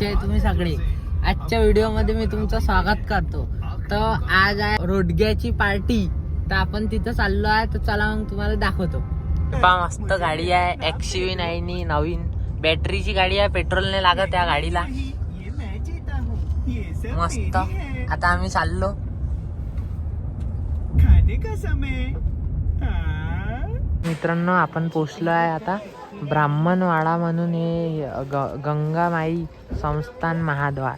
कसे आहे तुम्ही सगळे? आजच्या व्हिडिओमध्ये मी तुमचं स्वागत करतो. तर आज आहे रोडग्याची पार्टी, तर आपण तिथं चाललो आहे. तर चला मग तुम्हाला दाखवतो. मस्त गाडी आहे, XUV9 नवीन बॅटरीची गाडी आहे, पेट्रोलने लागत त्या गाडीला. मस्त. आता आम्ही चाललो. मित्रांनो, आपण पोचलो आहे आता ब्राह्मणवाडा म्हणून हे गंगामाई संस्थान महाद्वार.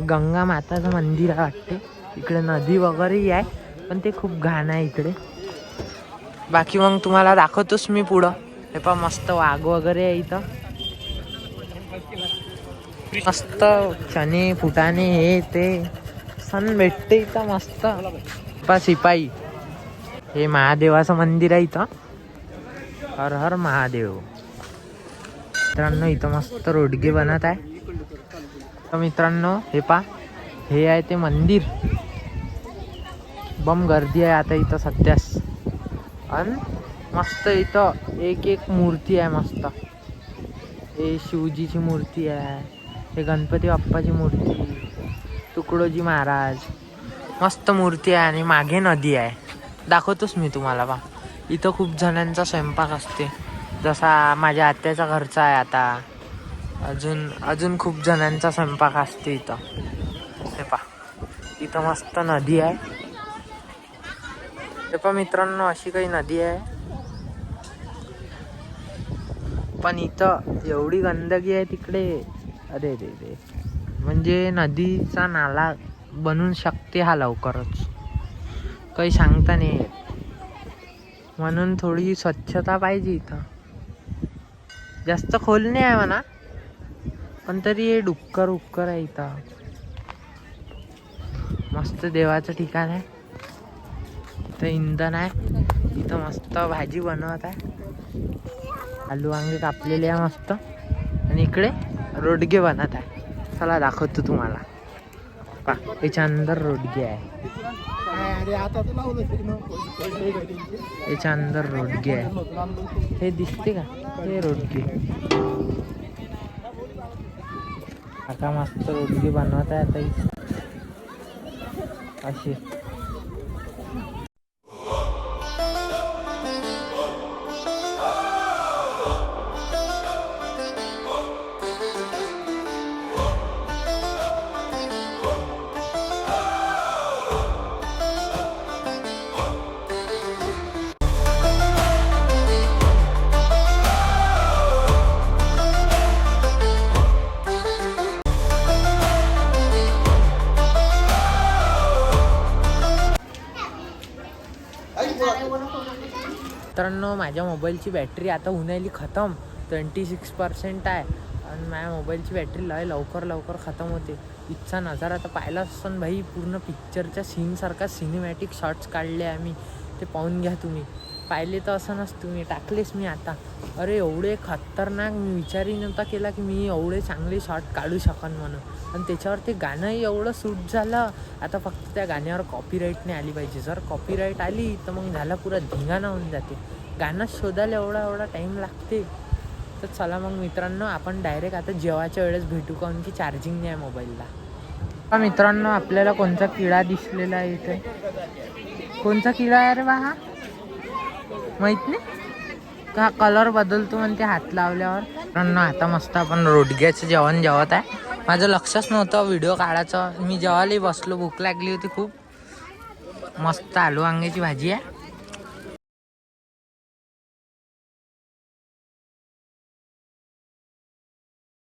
गंगा माताचं मंदिर आहे वाटते. इकडे नदी वगैरेही आहे, पण ते खूप घाण आहे इकडे. बाकी मग तुम्हाला दाखवतोच मी पुढं. हे पहा मस्त वाघ वगैरे आहे इथं. मस्त चणे फुटाणे हे ते सण भेटते इथं मस्त. पहा शिपाई. हे महादेवाचं मंदिर आहे इथं. हर हर महादेव. मित्रांनो, इथं मस्त रोडगे बनत आहे. तर मित्रांनो, हे पहा, हे आहे ते मंदिर. बम गर्दी आहे आता इथं सध्यास. आणि मस्त इथं एक एक मूर्ती आहे मस्त. हे शिवजीची मूर्ती आहे, हे गणपती बाप्पाची मूर्ती, तुकडोजी महाराज, मस्त मूर्ती आहे. आणि मागे नदी आहे, दाखवतोच मी तुम्हाला. पहा, इथं खूप जणांचा स्वयंपाक असते, जसा माझ्या आत्याचा घरचा आहे. आता अजून खूप जणांचा स्वयंपाक असते इथं. हे पहा, इथं मस्त नदी आहे. हे पहा मित्रांनो, अशी काही नदी आहे, पण इथं एवढी गंदगी आहे तिकडे. अरे रे रे, म्हणजे नदीचा नाला बनून शकते हा लवकरच, काही सांगता नाही येत. म्हणून थोडी स्वच्छता पाहिजे इथं. जास्त खोल नाही आहे म्हणा, पण तरी हे डुक्कर आहे इथं. मस्त देवाचं ठिकाण आहे. इथं इंधन आहे. इथं मस्त भाजी बनवत आहे, आलू वांगे कापलेले आहे मस्त. आणि इकडे रोडगे बनत आहे. चला दाखवतो तुम्हाला. पहा, याच्या अंदर रोडगे आहे. याच्या अंदर रोडगे आहे. हे दिसते का? हे रोडगे. आता मस्त रोडगे बनवत आहे आता अशी. मित्रांनो, माझ्या मोबाईलची बॅटरी आता होऊन राहिली खतम. 26% आहे. आणि माझ्या मोबाईलची बॅटरी लवकर खतम होते. इथचा नजारा आता पाहिला असताना भाई, पूर्ण पिक्चरच्या सीनसारखा सिनेमॅटिक शॉट्स काढले आम्ही. ते पाहून घ्या तुम्ही. पाहिले तर असं नसतं, तुम्ही टाकलेच मी आता. अरे एवढे खतरनाक, मी विचारही नव्हता केला की मी एवढे चांगले शॉट काढू शकन म्हणून. आणि त्याच्यावर ते गाणंही एवढं सूट झालं. आता फक्त त्या गाण्यावर कॉपीराईट नाही आली पाहिजे. जर कॉपीराईट आली तर मग झाला पुरा धिंगाणा होऊन जाते. गाणं शोधायला एवढा टाईम लागते. तर चला मग मित्रांनो, आपण डायरेक्ट आता जेवायच्या वेळेस भेटू, कारण की चार्जिंग नाही आहे मोबाईलला. मित्रांनो, आपल्याला कोणता किडा दिसलेला आहे इथे? कोणता किडा आहे रे बा हा? माहित नाही का? कलर बदलतो म्हणते हात लावल्यावर. मित्रांनो, आता मस्त आपण रोडग्याचं जेवण जेवत आहे. माझं लक्षच नव्हतं व्हिडिओ काढायचं. मी जेवायला बसलो, भूक लागली होती खूप. मस्त आलू वांग्याची भाजी आहे.